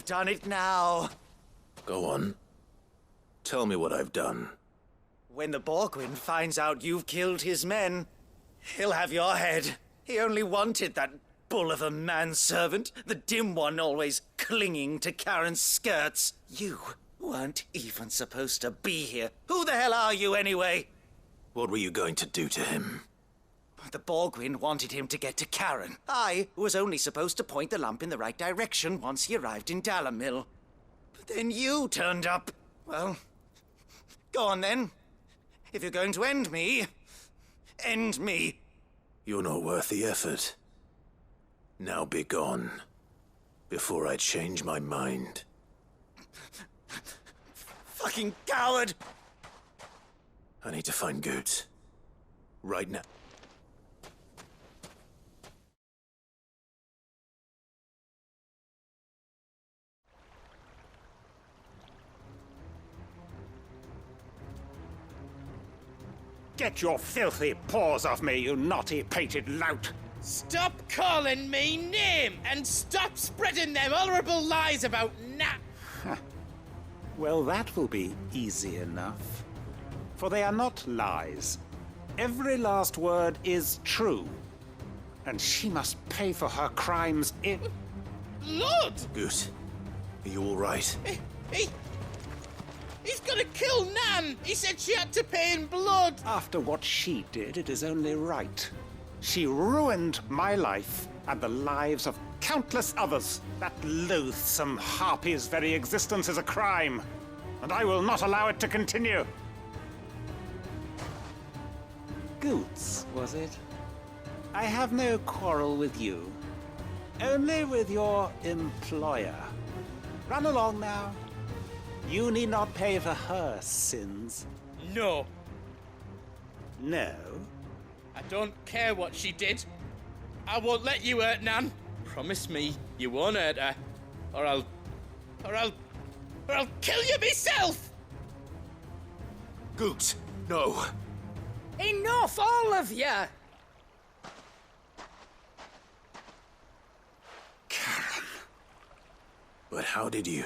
done it now. Go on. Tell me what I've done. When the Borgwyn finds out you've killed his men, he'll have your head. He only wanted that bull of a manservant, the dim one always clinging to Karen's skirts. You weren't even supposed to be here. Who the hell are you anyway? What were you going to do to him? The Borgwyn wanted him to get to Karen. I was only supposed to point the lamp in the right direction once he arrived in Dalamil. But then you turned up. Well, go on then. If you're going to end me, end me. You're not worth the effort. Now be gone, before I change my mind. Fucking coward! I need to find Goots. Right now. Get your filthy paws off me, you naughty-pated lout! Stop calling me name and stop spreading them horrible lies about Well, that will be easy enough. For they are not lies. Every last word is true. And she must pay for her crimes in... Lord! Goot, are you all right? He's gonna kill Nan! He said she had to pay in blood! After what she did, it is only right. She ruined my life and the lives of countless others. That loathsome harpy's very existence is a crime, and I will not allow it to continue. Goots, was it? I have no quarrel with you. Only with your employer. Run along now. You need not pay for her sins. No. No? I don't care what she did. I won't let you hurt Nan. Promise me you won't hurt her. Or I'll kill you myself! Goot, no. Enough, all of you! Karen. But how did you?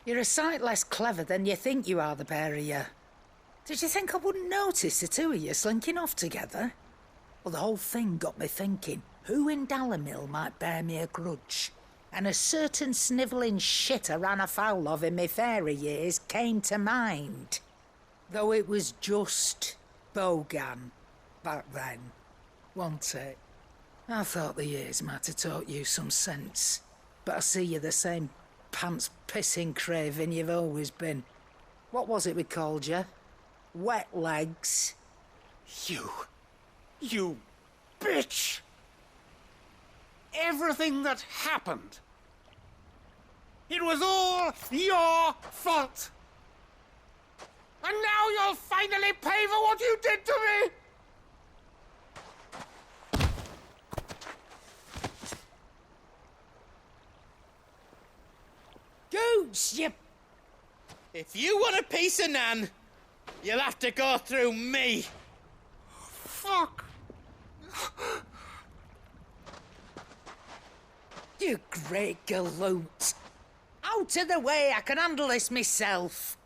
You're a sight less clever than you think you are, the pair of you. Did you think I wouldn't notice the two of you slinking off together? Well, the whole thing got me thinking, who in Dalamil might bear me a grudge? And a certain snivelling shit I ran afoul of in my fairy years came to mind. Though it was just Bogan back then, wasn't it? I thought the years might have taught you some sense, but I see you're the same pants-pissing craven you've always been. What was it we called you? Wet legs? You bitch! Everything that happened, it was all your fault! And now you'll finally pay for what you did to me! Goots, you... If you want a piece of Nan, you'll have to go through me. Fuck! You great galoot. Out of the way, I can handle this myself.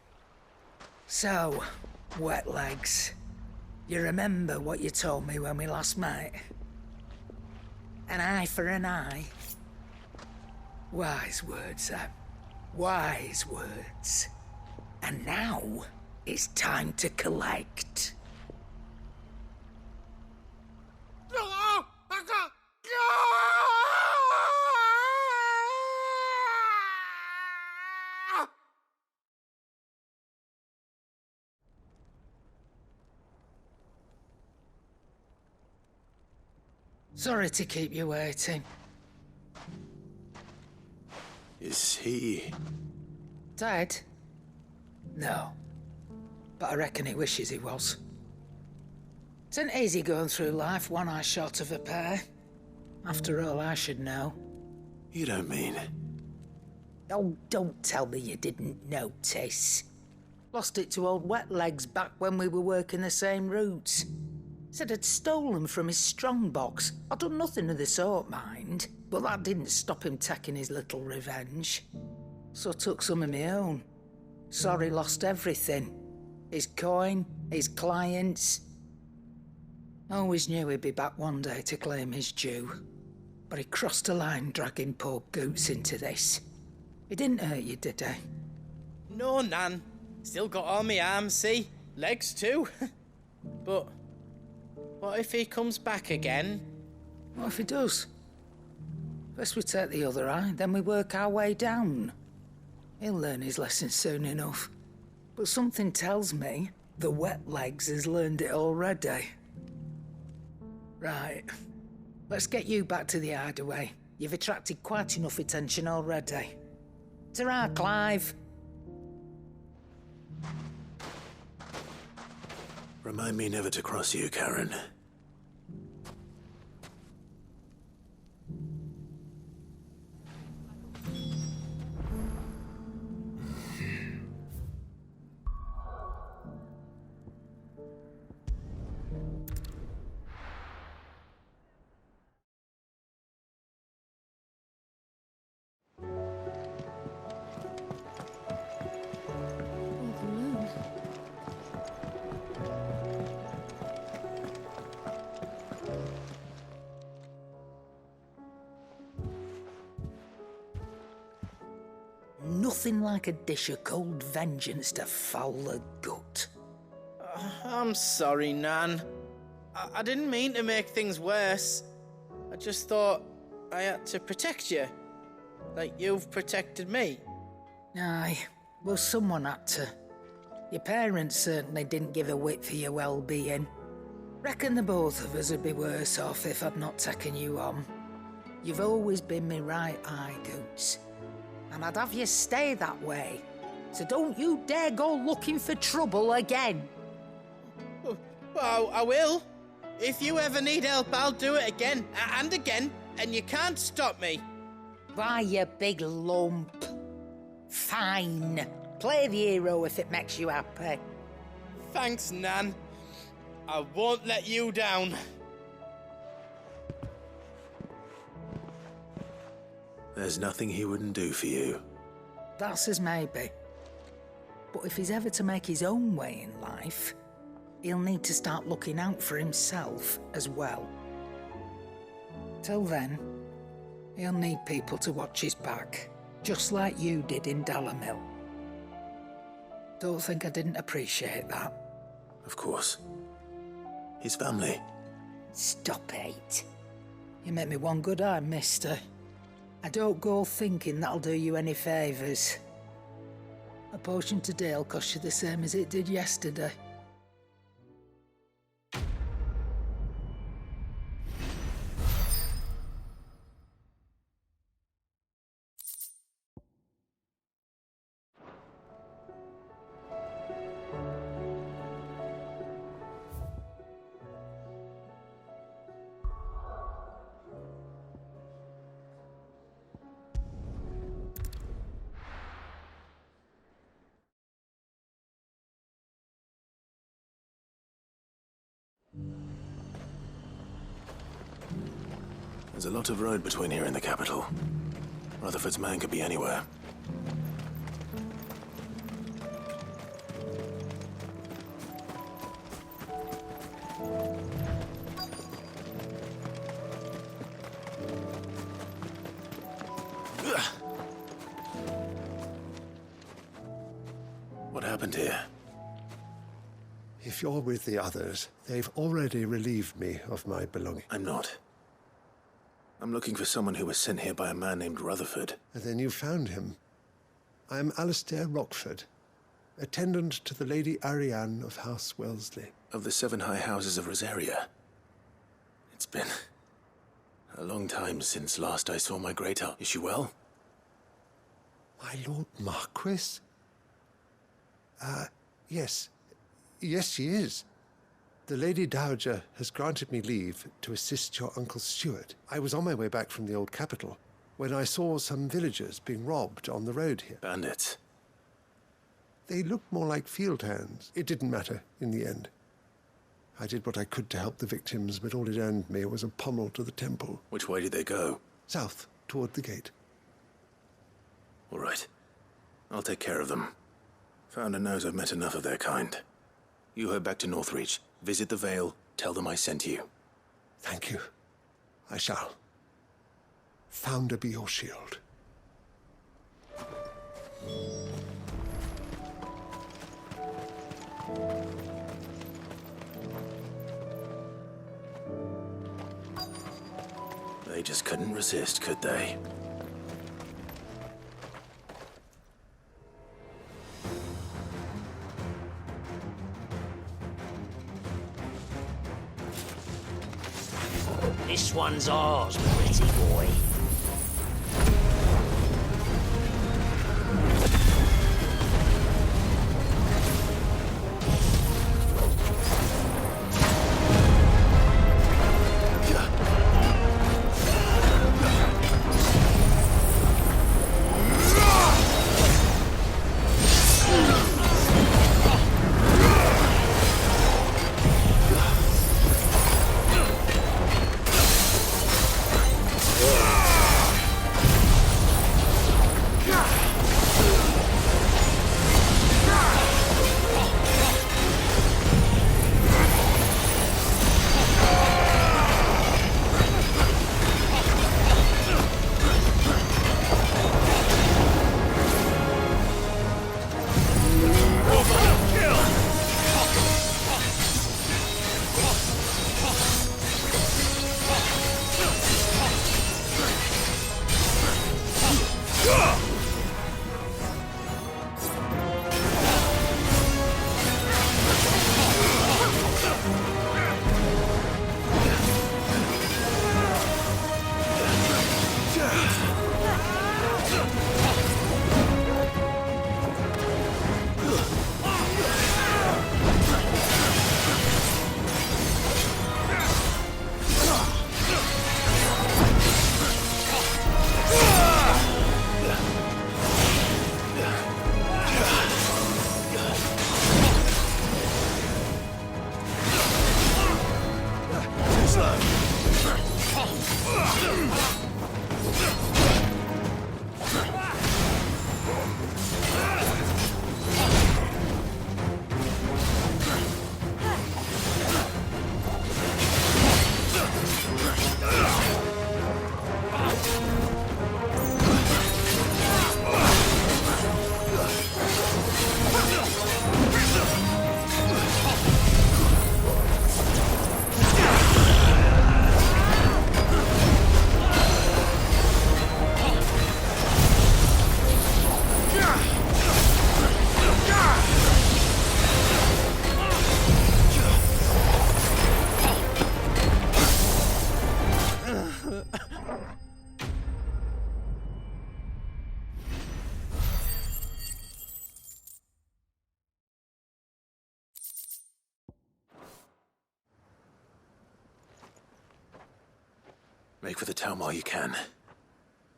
So, wet legs, you remember what you told me when we last met? An eye for an eye. Wise words, Sam. Wise words. And now, it's time to collect. Sorry to keep you waiting. Is he... Dead? No. But I reckon he wishes he was. It ain't easy going through life one eye short of a pair. After all, I should know. You don't mean... Oh, don't tell me you didn't notice. Lost it to old Wet Legs back when we were working the same routes. Said I'd stolen from his strongbox. I'd done nothing of the sort, mind, but that didn't stop him taking his little revenge. So I took some of my own. Sorry, lost everything. His coin, his clients. I always knew he'd be back one day to claim his due. But he crossed a line dragging poor Goots into this. He didn't hurt you, did he? No, Nan. Still got all my arms, see? Legs too. But what if he comes back again? What if he does? First we take the other eye, then we work our way down. He'll learn his lesson soon enough. But something tells me the wet legs has learned it already. Right. Let's get you back to the hideaway. You've attracted quite enough attention already. Ta-ra, Clive. Remind me never to cross you, Karen. Nothing like a dish of cold vengeance to foul the gut. I'm sorry, Nan. I didn't mean to make things worse. I just thought I had to protect you. Like you've protected me. Aye, well, someone had to. Your parents certainly didn't give a whit for your well-being. Reckon the both of us would be worse off if I'd not taken you on. You've always been me right eye, Goots. And I'd have you stay that way. So don't you dare go looking for trouble again. Well, I will. If you ever need help, I'll do it again and again, and you can't stop me. Why, you big lump. Fine. Play the hero if it makes you happy. Thanks, Nan. I won't let you down. There's nothing he wouldn't do for you. That's as maybe. But if he's ever to make his own way in life, he'll need to start looking out for himself as well. Till then, he'll need people to watch his back, just like you did in Dalamil. Don't think I didn't appreciate that. Of course. His family. Stop it. You make me one good eye, mister. I don't go thinking that'll do you any favours. A potion today'll cost you the same as it did yesterday. There's a lot of road between here and the capital. Rutherford's man could be anywhere. What happened here? If you're with the others, they've already relieved me of my belongings. I'm not. I'm looking for someone who was sent here by a man named Rutherford. And then you found him. I am Alistair Rockford, attendant to the Lady Ariane of House Wellesley. Of the 7 high houses of Rosaria. It's been a long time since last I saw my great aunt. Is she well? My Lord Marquis? Yes. Yes, she is. The Lady Dowager has granted me leave to assist your Uncle Stuart. I was on my way back from the old capital when I saw some villagers being robbed on the road here. Bandits. They looked more like field hands. It didn't matter in the end. I did what I could to help the victims, but all it earned me was a pommel to the temple. Which way did they go? South, toward the gate. All right. I'll take care of them. Founder knows I've met enough of their kind. You head back to Northreach, visit the Vale, tell them I sent you. Thank you. I shall. Founder be your shield. They just couldn't resist, could they? This one's ours, pretty boy. Make for the town while you can.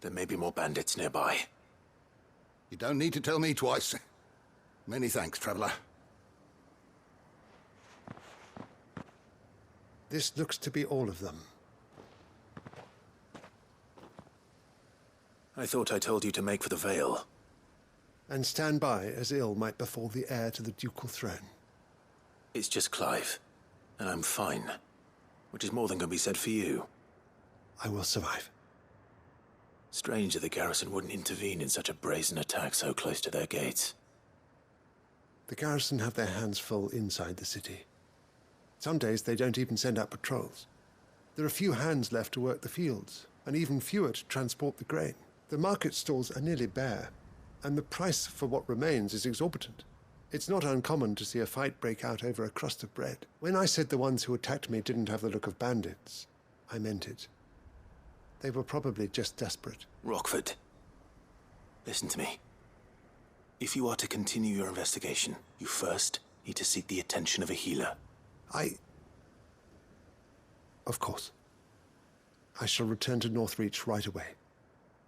There may be more bandits nearby. You don't need to tell me twice. Many thanks, traveler. This looks to be all of them. I thought I told you to make for the Vale. And stand by as ill might befall the heir to the ducal throne. It's just Clive, and I'm fine. Which is more than can be said for you. I will survive. Strange that the garrison wouldn't intervene in such a brazen attack so close to their gates. The garrison have their hands full inside the city. Some days they don't even send out patrols. There are few hands left to work the fields, and even fewer to transport the grain. The market stalls are nearly bare, and the price for what remains is exorbitant. It's not uncommon to see a fight break out over a crust of bread. When I said the ones who attacked me didn't have the look of bandits, I meant it. They were probably just desperate. Rockford, listen to me. If you are to continue your investigation, you first need to seek the attention of a healer. Of course. I shall return to Northreach right away.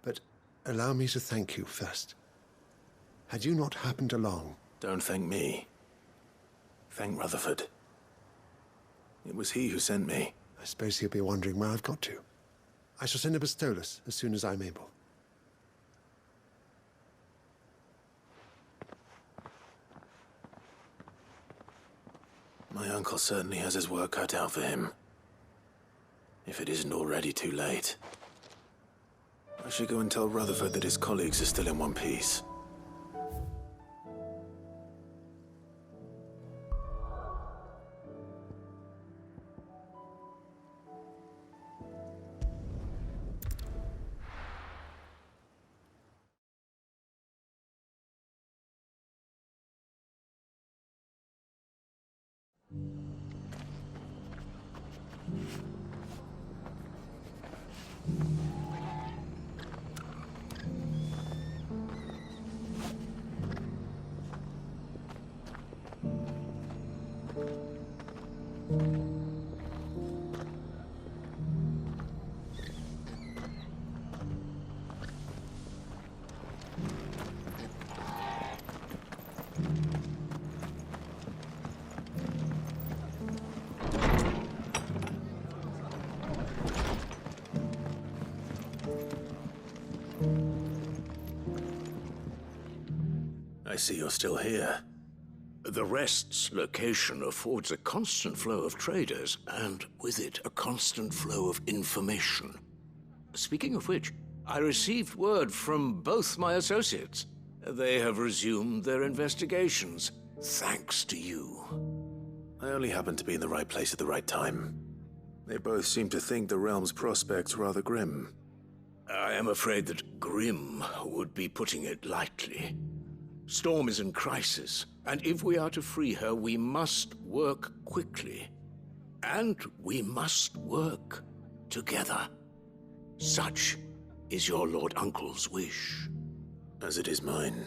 But allow me to thank you first. Had you not happened along... Don't thank me. Thank Rutherford. It was he who sent me. I suppose he'll be wondering where I've got to. I shall send a pistolus as soon as I'm able. My uncle certainly has his work cut out for him. If it isn't already too late. I should go and tell Rutherford that his colleagues are still in one piece. I see you're still here. The Rest's location affords a constant flow of traders, and with it, a constant flow of information. Speaking of which, I received word from both my associates. They have resumed their investigations, thanks to you. I only happened to be in the right place at the right time. They both seem to think the realm's prospects rather grim. I am afraid that grim would be putting it lightly. Storm is in crisis, and if we are to free her, we must work quickly. And we must work together. Such is your Lord Uncle's wish. As it is mine.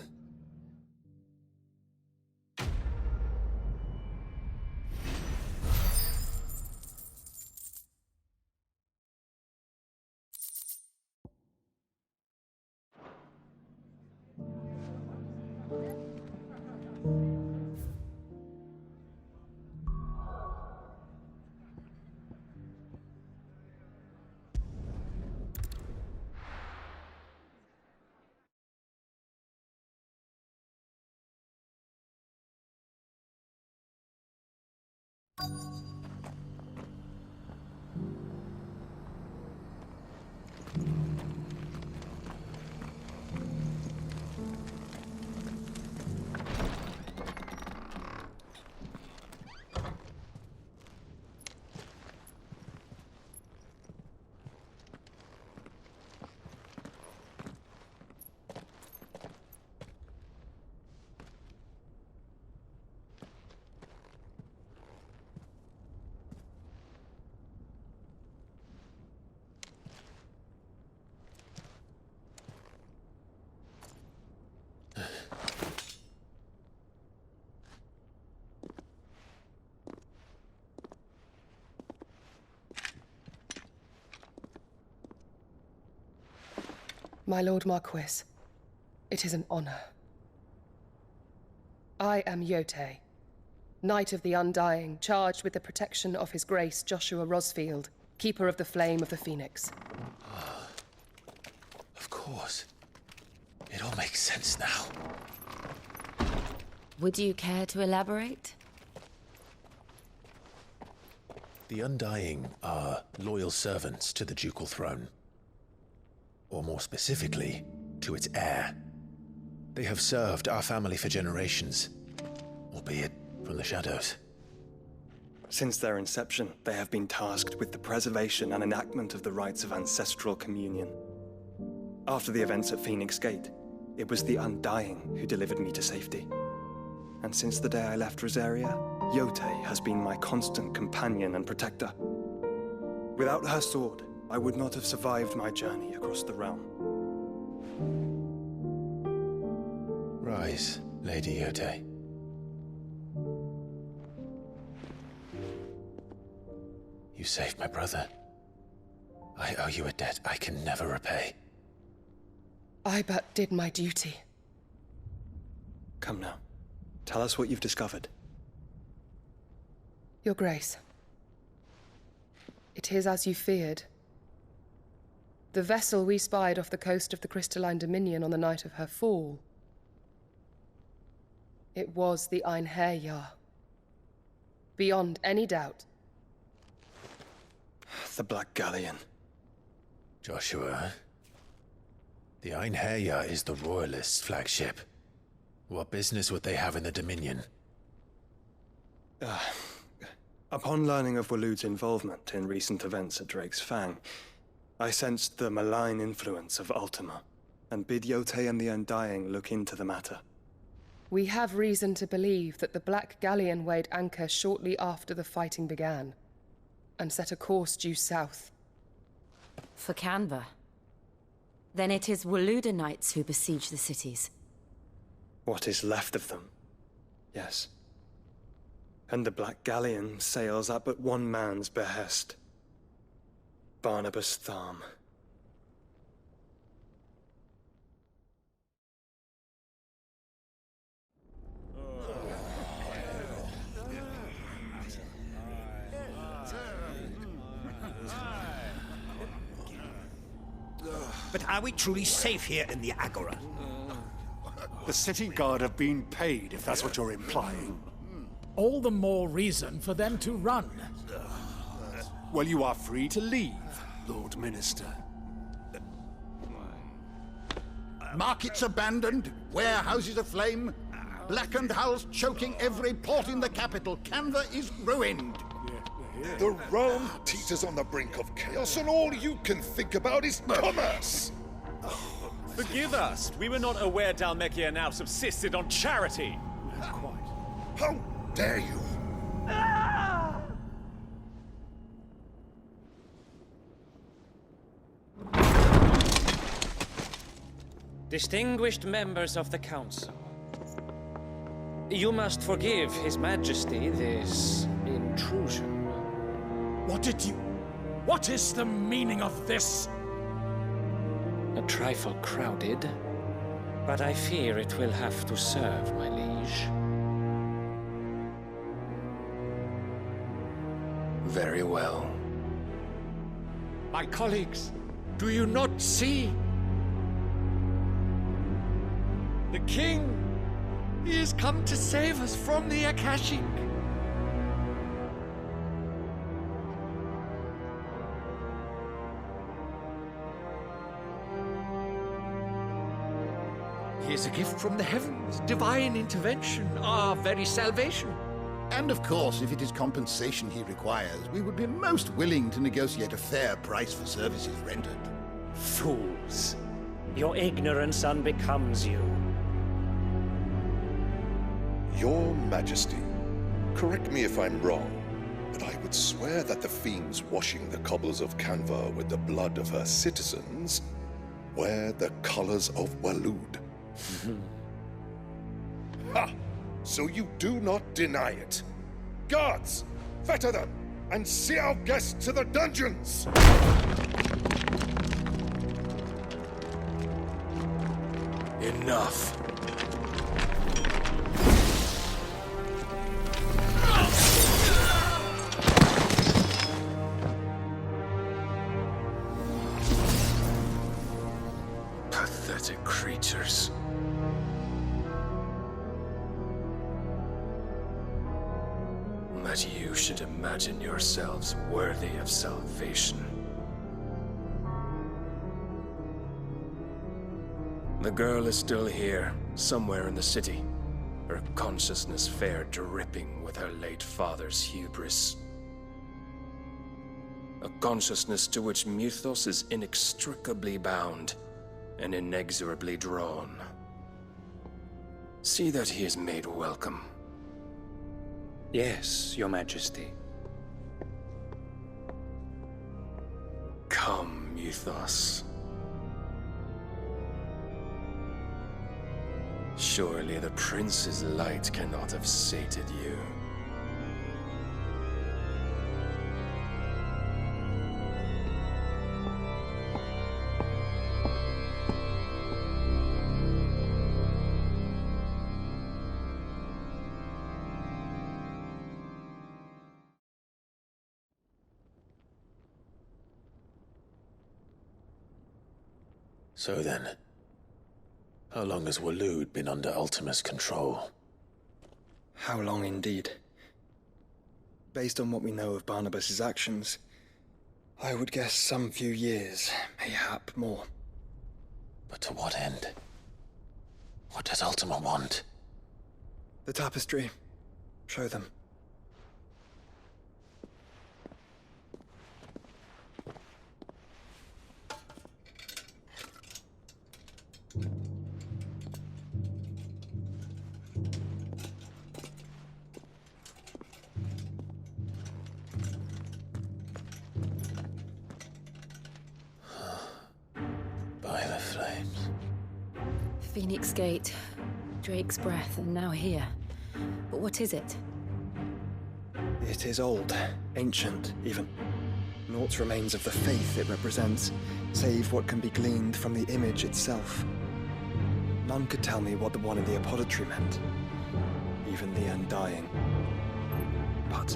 My Lord Marquis, it is an honor. I am Yote, Knight of the Undying, charged with the protection of His Grace Joshua Rosfield, Keeper of the Flame of the Phoenix. Of course. It all makes sense now. Would you care to elaborate? The Undying are loyal servants to the ducal throne. Or more specifically, to its heir. They have served our family for generations, albeit from the shadows. Since their inception, they have been tasked with the preservation and enactment of the rites of ancestral communion. After the events at Phoenix Gate, it was the Undying who delivered me to safety. And since the day I left Rosaria, Yote has been my constant companion and protector. Without her sword, I would not have survived my journey across the realm. Rise, Lady Yote. You saved my brother. I owe you a debt I can never repay. I but did my duty. Come now. Tell us what you've discovered. Your Grace, It is as you feared. The vessel we spied off the coast of the Crystalline Dominion on the night of her fall. It was the Einherjar. Beyond any doubt. The Black Galleon. Joshua, the Einherjar is the Royalists' flagship. What business would they have in the Dominion? Upon learning of Waloed's involvement in recent events at Drake's Fang, I sensed the malign influence of Ultima, and bid Yote and the Undying look into the matter. We have reason to believe that the Black Galleon weighed anchor shortly after the fighting began, and set a course due south. For Canva. Then it is Waloed knights who besiege the cities. What is left of them, yes. And the Black Galleon sails at but one man's behest. Barnabas Tharm. But are we truly safe here in the Agora? The city guard have been paid, if that's what you're implying. All the more reason for them to run. Well, you are free to leave, Lord Minister. Markets abandoned, warehouses aflame, blackened hulls choking every port in the capital. Canva is ruined. The realm teeters on the brink of chaos, and all you can think about is commerce! Forgive us! We were not aware Dhalmekia now subsisted on charity! How dare you! Distinguished members of the Council, you must forgive His Majesty this intrusion. What is the meaning of this? A trifle crowded, but I fear it will have to serve, my liege. Very well. My colleagues, do you not see? The king! He has come to save us from the Akashic! He is a gift from the heavens, divine intervention, our very salvation. And of course, if it is compensation he requires, we would be most willing to negotiate a fair price for services rendered. Fools! Your ignorance unbecomes you. Your Majesty, correct me if I'm wrong, but I would swear that the fiends washing the cobbles of Canva with the blood of her citizens wear the colors of Waloed. Ha! So you do not deny it. Guards, fetter them, and see our guests to the dungeons! Enough. Pathetic creatures. That you should imagine yourselves worthy of salvation. The girl is still here, somewhere in the city, her consciousness fair dripping with her late father's hubris. A consciousness to which Mythos is inextricably bound and inexorably drawn. See that he is made welcome. Yes, Your Majesty. Come, Mythos. Surely the prince's light cannot have sated you. So then, how long has Waloed been under Ultima's control? How long indeed? Based on what we know of Barnabas's actions, I would guess some few years, mayhap more. But to what end? What does Ultima want? The tapestry. Show them. By the flames. Phoenix Gate, Drake's Breath, and now here. But what is it? It is old, ancient, even. Naught remains of the faith it represents, save what can be gleaned from the image itself. None could tell me what the one in the apothecary meant, even the Undying. But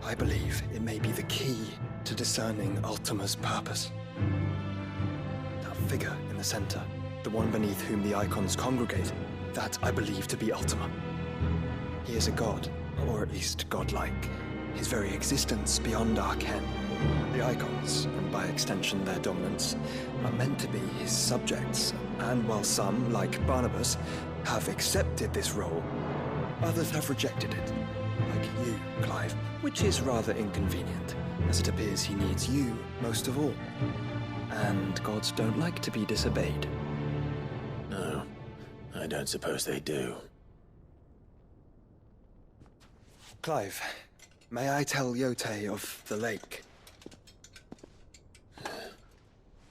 I believe it may be the key to discerning Ultima's purpose. That figure in the center, the one beneath whom the icons congregate, that I believe to be Ultima. He is a god, or at least godlike. His very existence beyond our ken. The icons, and by extension their dominants, are meant to be his subjects, and while some, like Barnabas, have accepted this role, others have rejected it. Like you, Clive, which is rather inconvenient, as it appears he needs you most of all. And gods don't like to be disobeyed. No, I don't suppose they do. Clive, may I tell Yote of the lake?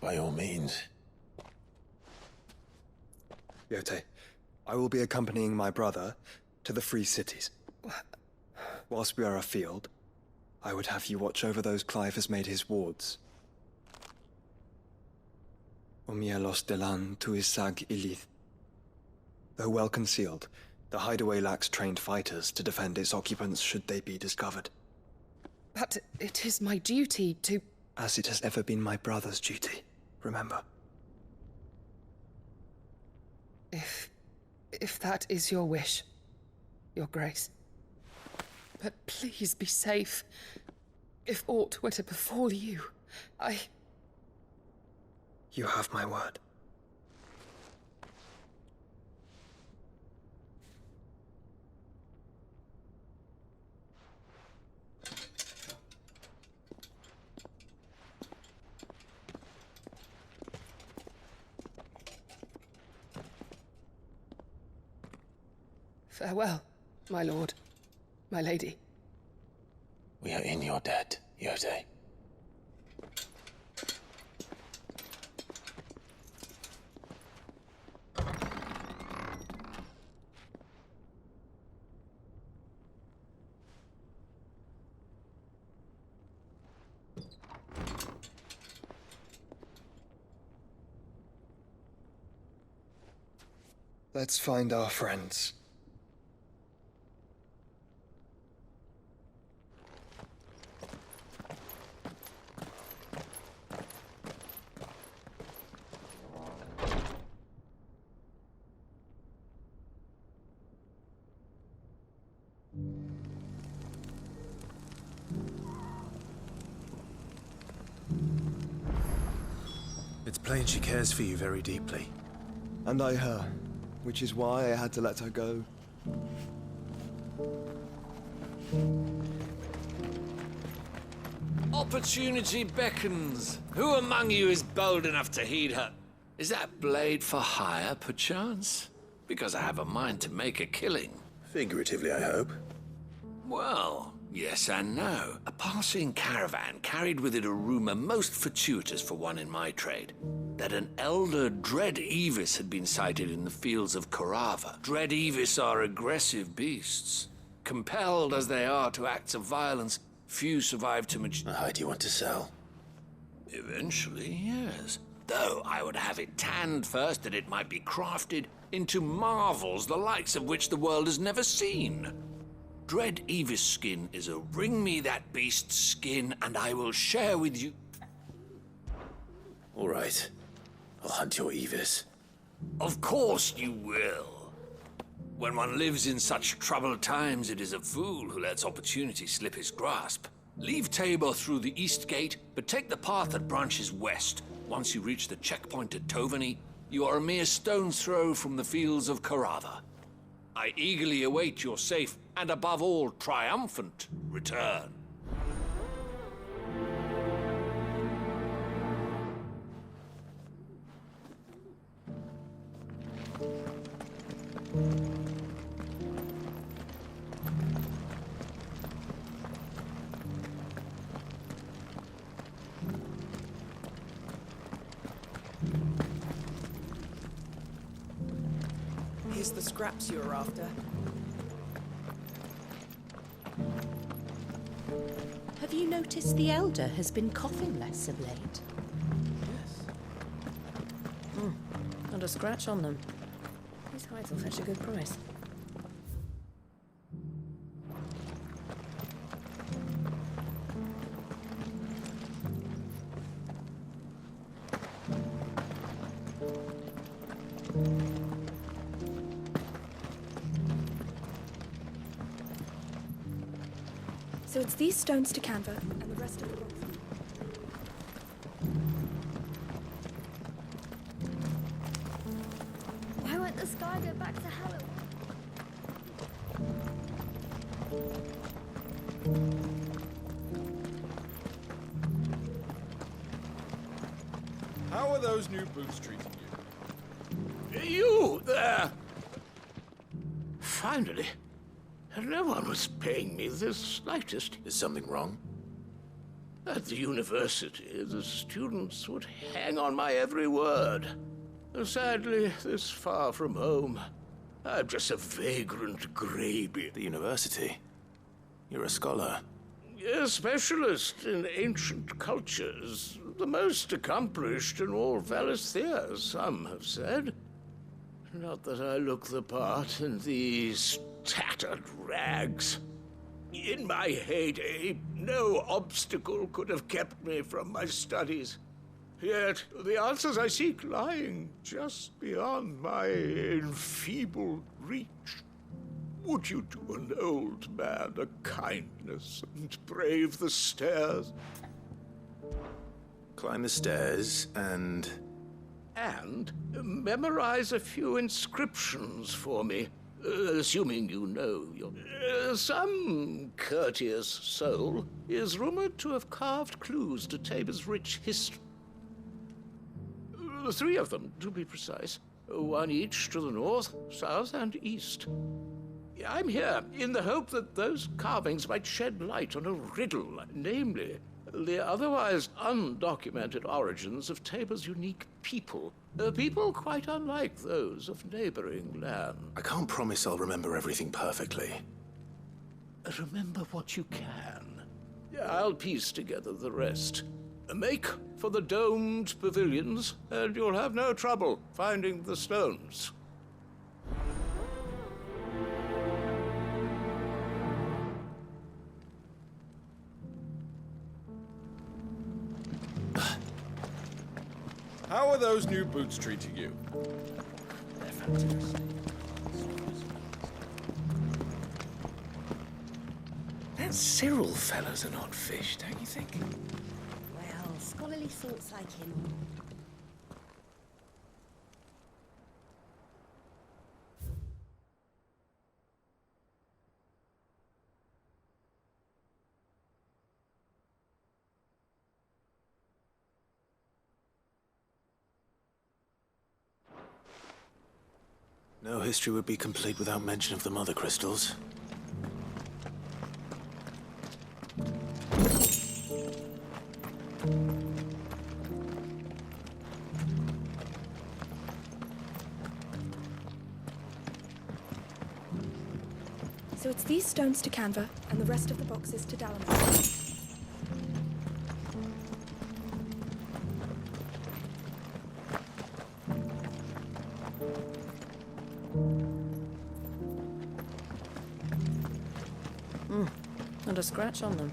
By all means. Yote, I will be accompanying my brother to the Free Cities. Whilst we are afield, I would have you watch over those Clive has made his wards. Umielos delan tuisag ilith. Though well concealed, the hideaway lacks trained fighters to defend its occupants should they be discovered. But it is my duty to... As it has ever been my brother's duty, remember. If that is your wish, Your Grace. But please be safe. If aught were to befall you, You have my word. Farewell, my lord, my lady. We are in your debt, Yote. Let's find our friends. It's plain she cares for you very deeply. And I her, which is why I had to let her go. Opportunity beckons. Who among you is bold enough to heed her? Is that blade for hire, perchance? Because I have a mind to make a killing. Figuratively, I hope. Well, yes and no. A passing caravan carried with it a rumor most fortuitous for one in my trade. That an elder Dread Evis had been sighted in the fields of Korava. Dread Evis are aggressive beasts. Compelled as they are to acts of violence, few survive to A hide you want to sell? Eventually, yes. Though I would have it tanned first that it might be crafted into marvels the likes of which the world has never seen. Dread Evis skin is a ring me that beast's skin and I will share with you. All right. I'll hunt your Evis. Of course you will. When one lives in such troubled times, it is a fool who lets opportunity slip his grasp. Leave Tabor through the east gate, but take the path that branches west. Once you reach the checkpoint at Tovany, you are a mere stone's throw from the fields of Carava. I eagerly await your safe, and above all, triumphant return. Here's the scraps you were after. Have you noticed the Elder has been coughing less of late? Yes. Not a scratch on them. These hides will fetch a good price. So it's these stones to Canva, and the rest of the box. Why won't the sky go back to Halloween? How are those new boots treating you? You there! Finally. No one was paying me the slightest. Is something wrong? At the university, the students would hang on my every word. Sadly, this far from home, I'm just a vagrant greybeard. The university? You're a scholar. A specialist in ancient cultures. The most accomplished in all Valisthea, some have said. Not that I look the part in these tattered rags. In my heyday, no obstacle could have kept me from my studies. Yet the answers I seek lying just beyond my enfeebled reach. Would you do an old man a kindness and brave the stairs? Climb the stairs and... And memorize a few inscriptions for me. Assuming you know your... some courteous soul is rumored to have carved clues to Tabor's rich history. 3 of them, to be precise. 1 each to the north, south, and east. I'm here in the hope that those carvings might shed light on a riddle, namely, the otherwise undocumented origins of Tabor's unique people. People quite unlike those of neighboring land. I can't promise I'll remember everything perfectly. Remember what you can. I'll piece together the rest. Make for the domed pavilions, and you'll have no trouble finding the stones. How are those new boots treating you? They're fantastic. That Cyril fellow's an odd fish, don't you think? Well, scholarly thoughts like him. No history would be complete without mention of the mother crystals. So it's these stones to Canva, and the rest of the boxes to Dalamir. Not a scratch on them.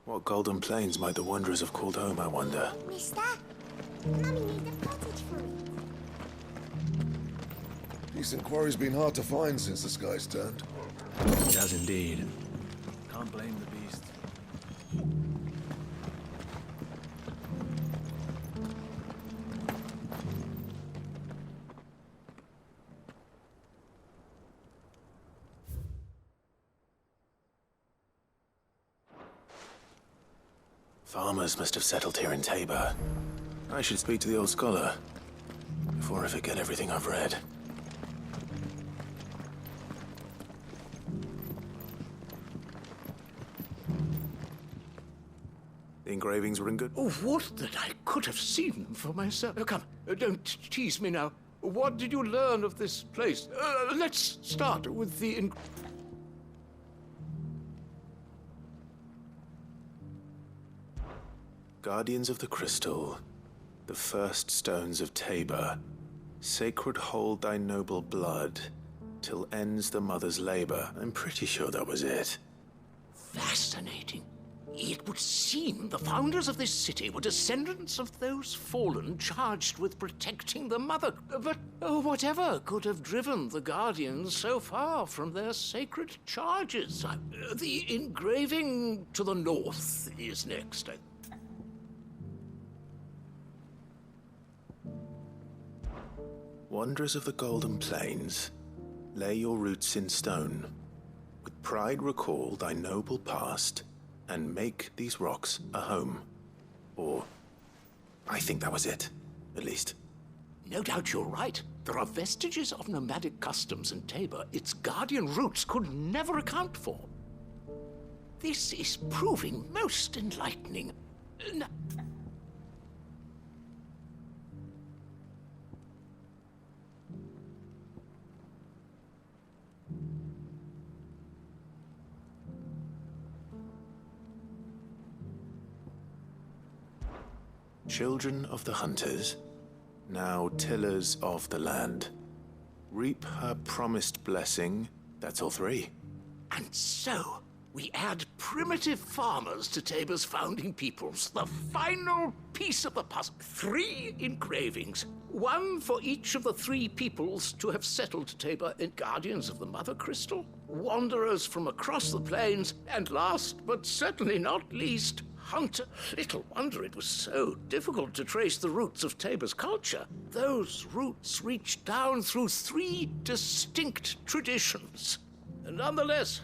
What golden plains might the wanderers have called home, I wonder? Mister, Mummy needs a cottage for it. Decent quarry's been hard to find since the sky's turned. It has indeed. Can't blame the beast. Farmers must have settled here in Tabor. I should speak to the old scholar before I forget everything I've read. The engravings were in good... Oh, would that I could have seen them for myself. Oh, come, don't tease me now. What did you learn of this place? Let's start with the... Guardians of the Crystal, the first stones of Tabor, sacred hold thy noble blood, till ends the mother's labor. I'm pretty sure that was it. Fascinating. It would seem the founders of this city were descendants of those fallen charged with protecting the mother. But whatever could have driven the Guardians so far from their sacred charges? The engraving to the north is next. Wanderers of the Golden Plains, lay your roots in stone. With pride recall thy noble past, and make these rocks a home. Or, I think that was it, at least. No doubt you're right. There are vestiges of nomadic customs in Tabor its guardian roots could never account for. This is proving most enlightening. Children of the hunters, now tillers of the land, reap her promised blessing. That's all three. And so, we add primitive farmers to Tabor's founding peoples, the final piece of the puzzle. 3 engravings, one for each of the 3 peoples to have settled Tabor in Guardians of the Mother Crystal, wanderers from across the plains, and last but certainly not least, hunter. Little wonder it was so difficult to trace the roots of Tabor's culture. Those roots reach down through 3 distinct traditions. Nonetheless,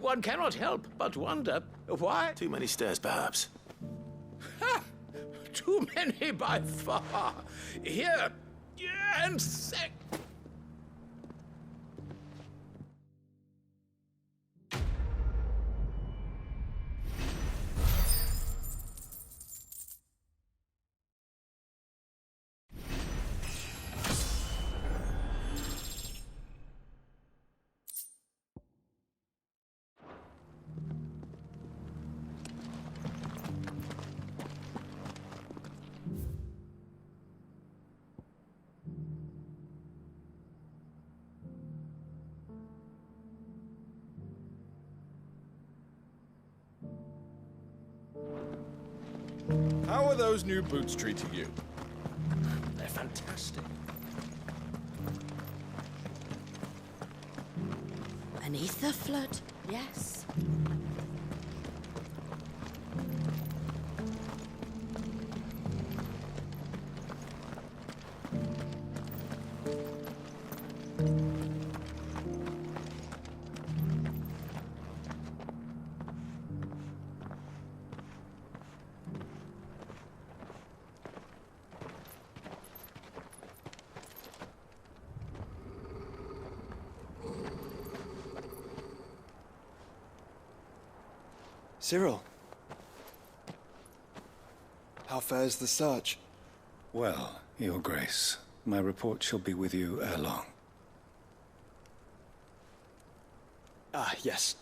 one cannot help but wonder why... Too many stairs, perhaps. Ha! Too many by far. Here, and sec... How are those new boots treating you? They're fantastic. Beneath the flood, yes. Cyril, how fares the search? Well, Your Grace, my report shall be with you ere long. Ah, yes.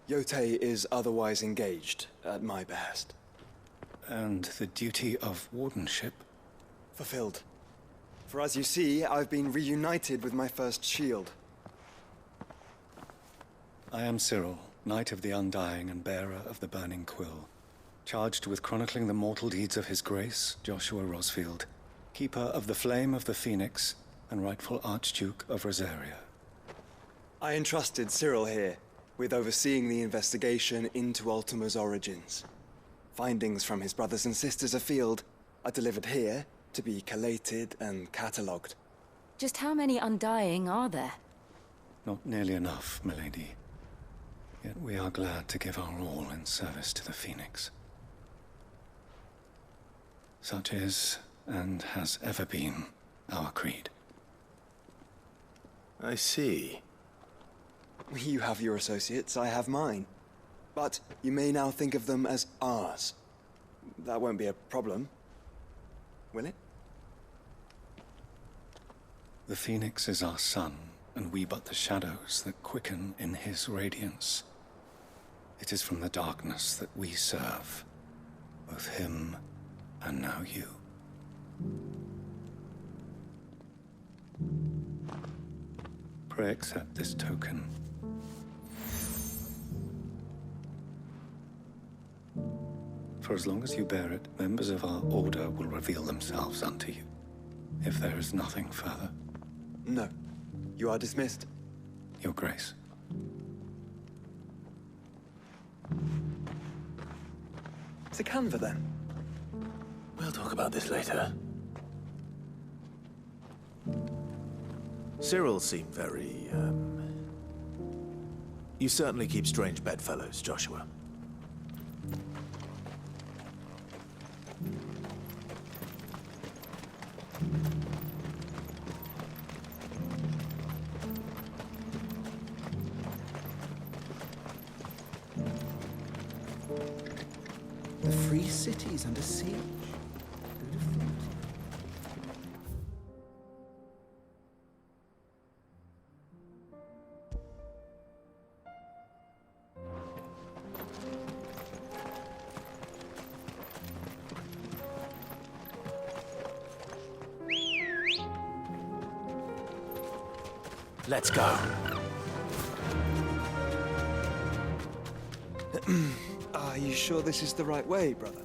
Yotei is otherwise engaged, at my behest. And the duty of wardenship? Fulfilled. For as you see, I've been reunited with my first shield. I am Cyril, Knight of the Undying and bearer of the Burning Quill. Charged with chronicling the mortal deeds of His Grace, Joshua Rosfield, Keeper of the Flame of the Phoenix, and rightful Archduke of Rosaria. I entrusted Cyril here with overseeing the investigation into Ultima's origins. Findings from his brothers and sisters afield are delivered here to be collated and catalogued. Just how many Undying are there? Not nearly enough, milady. Yet we are glad to give our all in service to the Phoenix. Such is, and has ever been, our creed. I see. You have your associates, I have mine. But you may now think of them as ours. That won't be a problem, will it? The Phoenix is our sun, and we but the shadows that quicken in his radiance. It is from the darkness that we serve, both him and now you. Pray accept this token. For as long as you bear it, members of our order will reveal themselves unto you. If there is nothing further. No. You are dismissed. Your Grace. It's a Canva, then? We'll talk about this later. Cyril seemed very, You certainly keep strange bedfellows, Joshua. The free city's under siege. Who'd have thought? Let's go. Are you sure this is the right way, brother?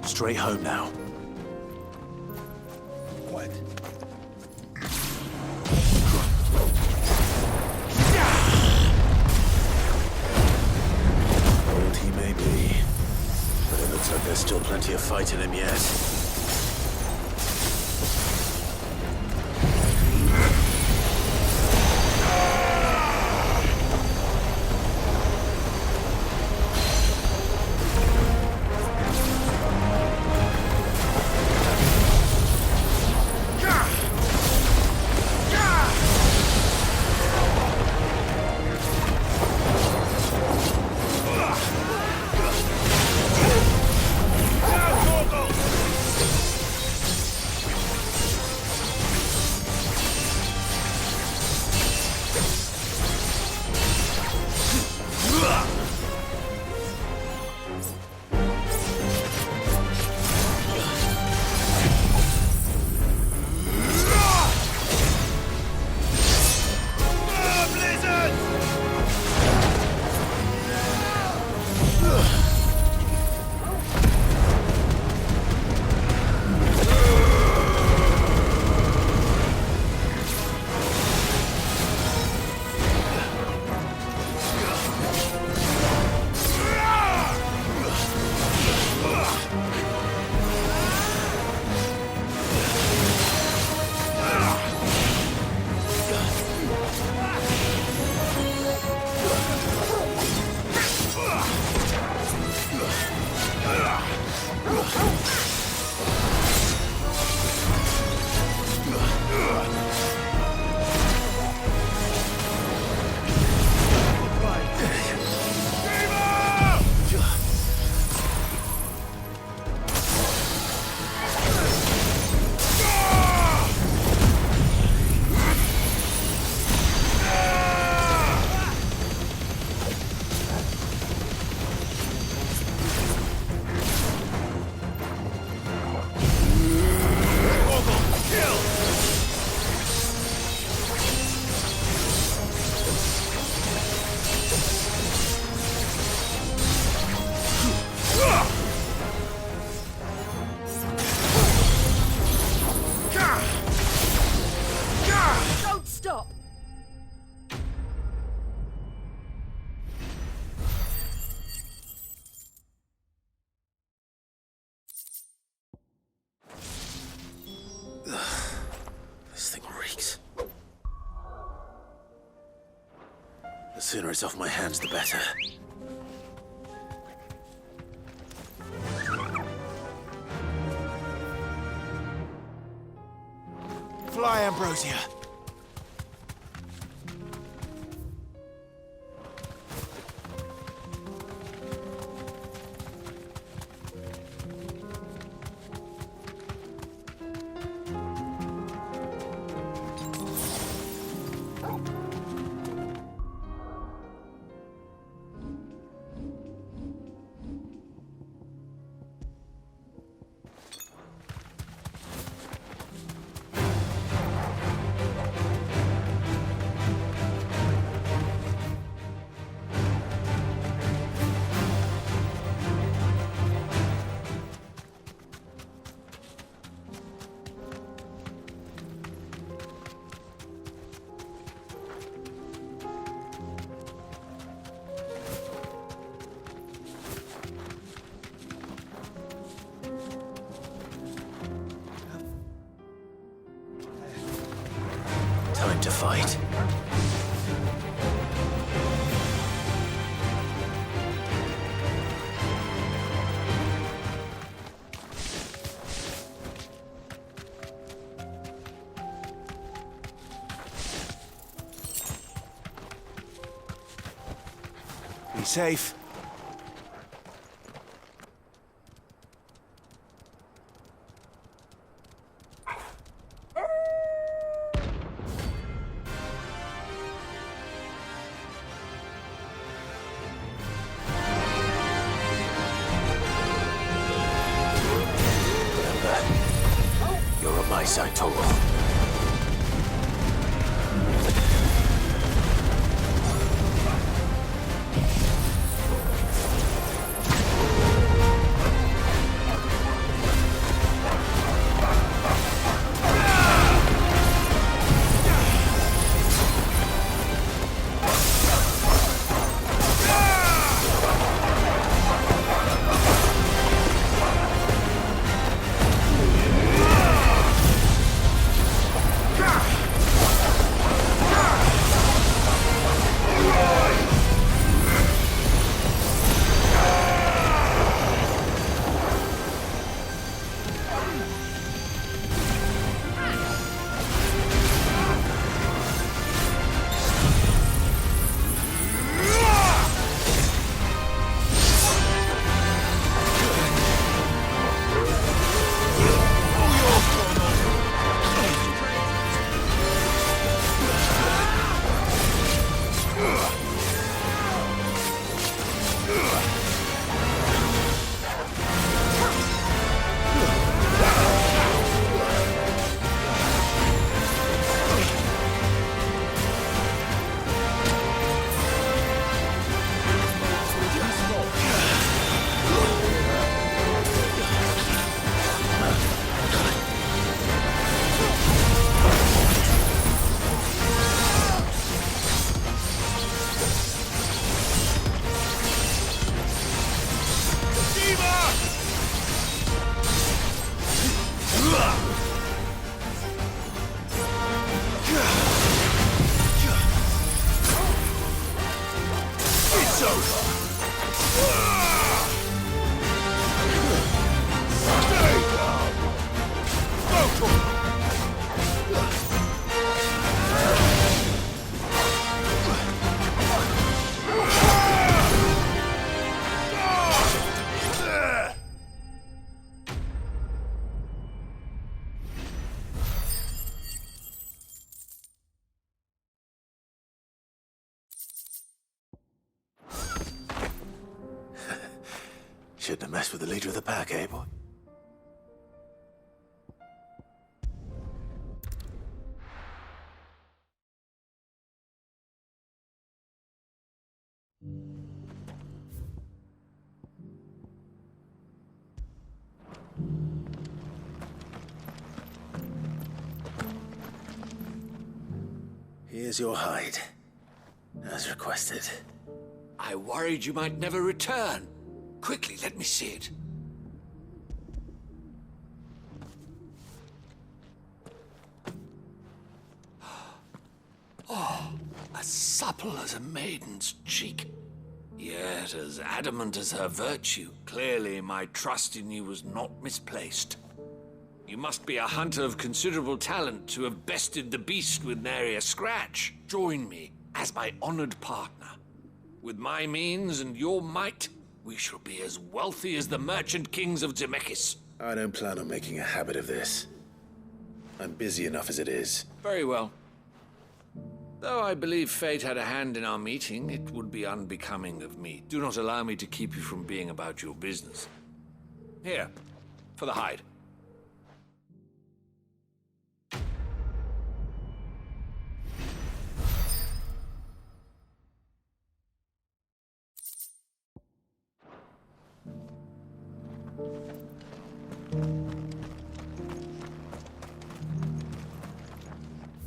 Straight home now. What? Old he may be, but it looks like there's still plenty of fight in him yet. sooner it's off my hands, the better. Fly, Ambrosia. Time to fight. Be safe. You're on my side, Torgal. Shouldn't have messed with the leader of the pack, eh, boy? Here's your hide, as requested. I worried you might never return. Quickly, let me see it. Oh, a As supple as a maiden's cheek, yet as adamant as her virtue. Clearly, my trust in you was not misplaced. You must be a hunter of considerable talent to have bested the beast with nary a scratch. Join me as my honored partner. With my means and your might, we shall be as wealthy as the merchant kings of Zemeckis. I don't plan on making a habit of this. I'm busy enough as it is. Very well. Though I believe fate had a hand in our meeting, it would be unbecoming of me. Do not allow me to keep you from being about your business. Here, for the hide.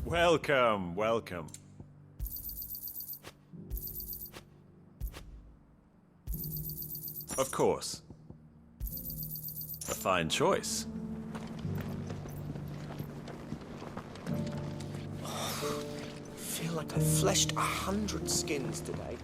Welcome, welcome. Of course. A fine choice. Feel like I fleshed 100 skins today.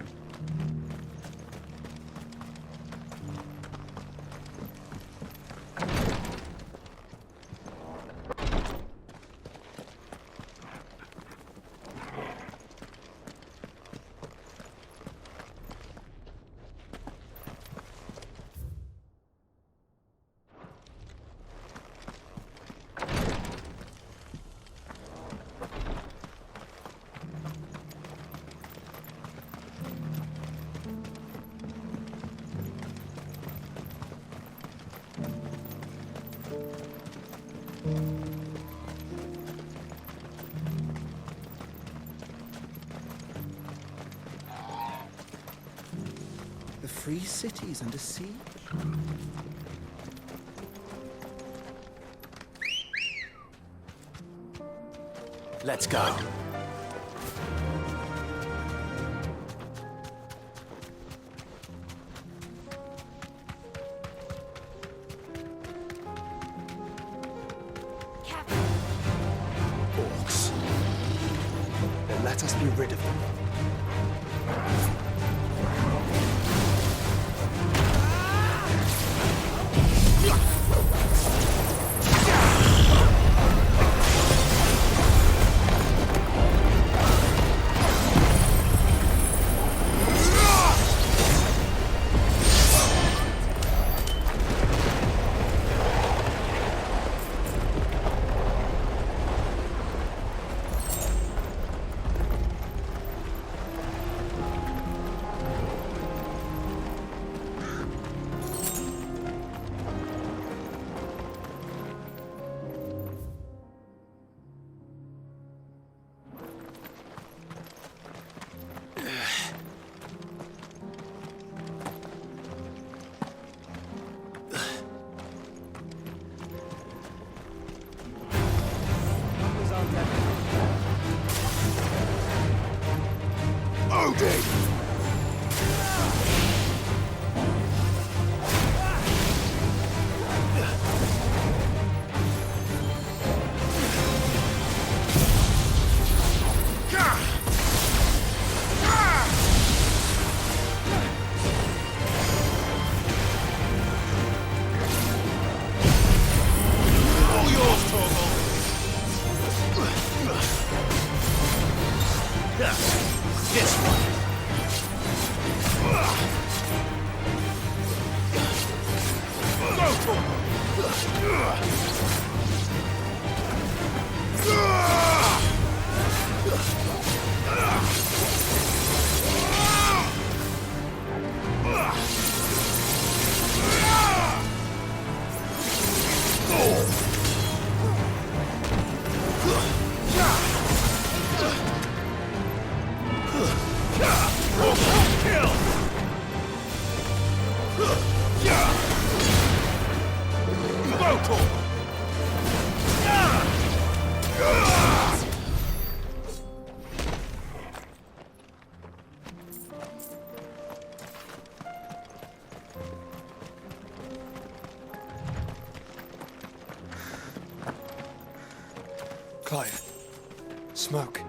The free cities under siege? Let's go. Orcs. Then let us be rid of them. Clive. Smoke.